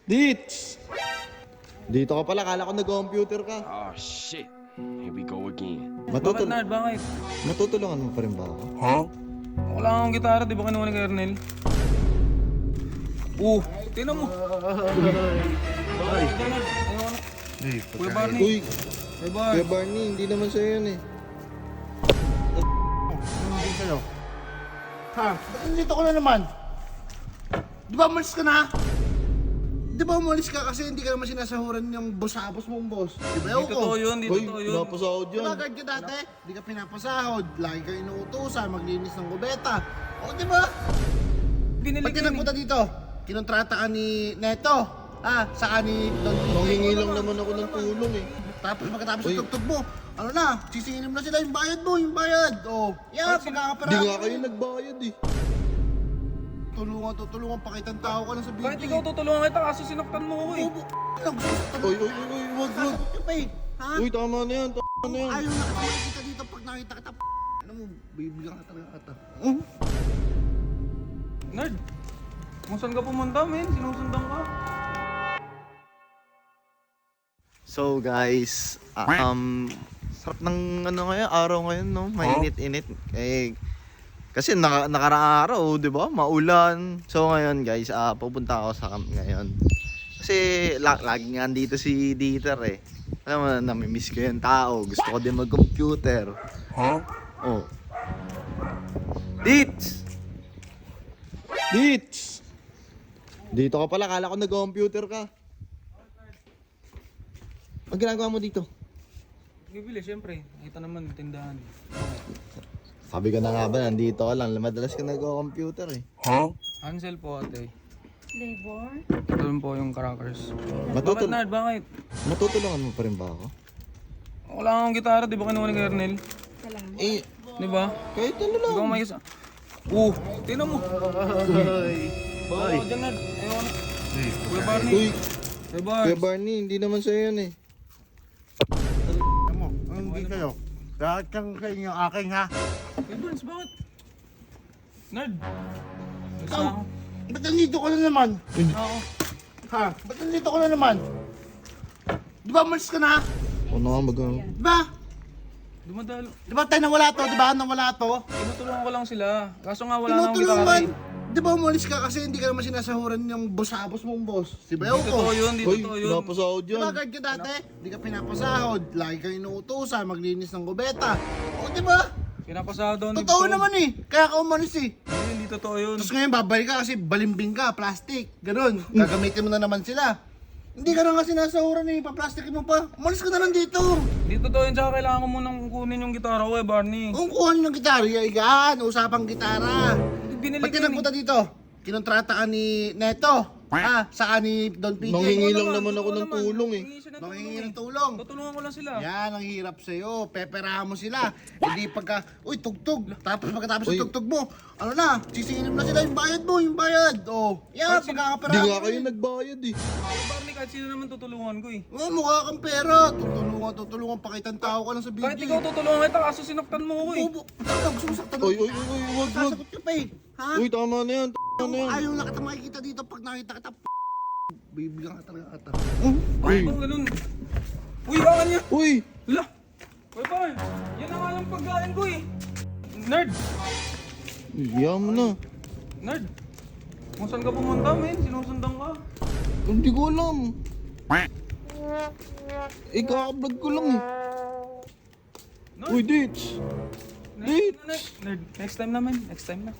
Dits! Dito ka pala, kala ko nag-computer ka. Oh shit. Here we go again. Bakit, Nard? Bakit? Matutulungan mo pa rin ba ako? Wala akong gitara, di ba kinuha ni Kernel? Tingnan mo. Ay, Nard. Kuya Barney. Uy, Kuya Bar. Kuya Barney, hindi naman sa'yo yan eh. Hindi kayo. Ha? Ba't nandito ko na naman? Di ba umalis ka na? Di ba umalis ka kasi hindi ka naman sinasahuran yung boss mong boss? Di ba Di ko? totoo yun, di Uy, totoo yun. napasahod Di yan. ba guard ka dati? Di ka pinapasahod. Lagi ka inuutosan, maglinis ng gubeta. O di ba? Binili Ba't ka nagpunta dito? Kinontrata ka ni Neto. Saka ni Don Mangingi lang naman ako ng tulong eh. Tapos pagkatapos Uy. ng tugtog mo, ano na, sisingilin mo na sila yung bayad mo, yung bayad. O, yan, pagkakapera. Di nga kayo nagbayad eh. Tutulungan pa kitang tao ka lang sa video. Bakit ikaw tutulungan kita kaso sinaktan mo ako eh? Uy, wag. Sasagot ka pa eh. Ha? Uy, tama na yan, tama na yan. Ayaw na kita dito pag nakita kita. Ano mo, bibigyan ka talaga kita. Nard, kung saan ka pumunta, men? Sinusundan ka. So guys, sarap ng ngayon, araw ngayon, no? Mainit-init. Kasi nakaraang araw, 'di ba? Maulan. So ngayon, guys, pupunta ako sa camp ngayon. Kasi lagi nga dito si Dieter eh. Alam mo, nami-miss ko yung tao. Gusto ko din mag-computer. Oh. Dits! Dito ka pala, kala ko nag-computer ka. Ang ginagawa mo dito? Bibili, syempre. Nakita naman, tindahan. Sabi ko na nga ba, nandito ka lang. Madalas ka nag-computer eh. Hansel po, ate. Flavor? Ito rin po yung crackers. Bakit, Nard? Bakit? Matutulungan mo pa rin ba ako? Wala akong gitara, di ba kinuha ni Kernel? Salamat. Eh, Di ba? kahit ano lang. Ikaw may isa. Tingnan mo. Baka dyan, Nard. Ayaw na. Kuya Barney. Uy, Kuya Bar. Kuya Barney, hindi naman sa'yo yan eh. Ano mo, hindi kayo. Lahat kang sa inyo aking ha. Kuya Barnes, bakit? Nard. Ikaw, ba't nandito ka na naman? Ako. Ha? Ba't nandito ka na naman? Di ba umalis ka na? O na nga Di ba? Dumadalo. Di ba tayo nawala to? Di ba nawala to? Tinutulungan ko lang sila. Kaso nga wala na akong gitara Tinutulungan. eh. Di ba umalis ka kasi hindi ka naman sinasahuran yung boss mong boss? Di ba Di totoo yun, di Uy, totoo yun. napasahod Di ba yan. guard ka dati? Di ka pinapasahod. Lagi ka inuutosan, maglinis ng gubeta. O di ba? Pinapasahod daw ni Totoo Tom. naman eh. Kaya ka umalis eh. Hindi totoo yun. Tapos ngayon babalik ka kasi balimbing ka, plastic, ganun. Gagamitin mo na naman sila. Hindi ka na nga sinasahuran eh, pa-plastikin mo pa. Umalis ka na lang dito. Hindi totoo yun. Tsaka kailangan ko munang kunin yung gitara ko eh, Barney. Kung kuha nyo ng gitara, yan, usapang gitara. Binili Ba't ko ka yun nagpunta dito? Kinontrata ka ni Neto. Saka ni Don PJ. Mangingi lang naman ako ng tulong eh. Mangingi ng tulong. Tutulungan ko lang sila. Yan, ang hirap sa'yo. Peperahan mo sila. Hindi pagka, uy, tugtog. Tapos pagkatapos Uy. ng tugtog mo, ano na, sisingilin mo na sila yung bayad mo, yung bayad. O, yan, Ay, pagkakaperahan Di mo. nga kayo nagbayad eh. Barney, kahit sino naman tutulungan ko eh. Oh, mukha kang pera. Tutulungan pa kitang tao ka lang sa video. Kahit ikaw tutulungan kita kaso sinaktan mo ako eh. Bobo, ano, gusto mo saktan Uy, wag. Sasagot ka pa eh. Ha? Uy, tama na yan, tama na yan. Ayaw na kita makikita dito pag nakita kita. Bibigyan ka talaga kita. Bakit bang ganun? Uy, akan niya. Uy, Hala. Uy, Barn. Yan na nga yung pagkain ko eh. Nerd. iyan mo na. Nerd. Kung saan ka pumunta, men? Sinusundan ka. Hindi ko alam. Kaka-vlog ko lang eh. Nerd. Uy, Dits. Nerd. Nerd. Next time naman. Next time na.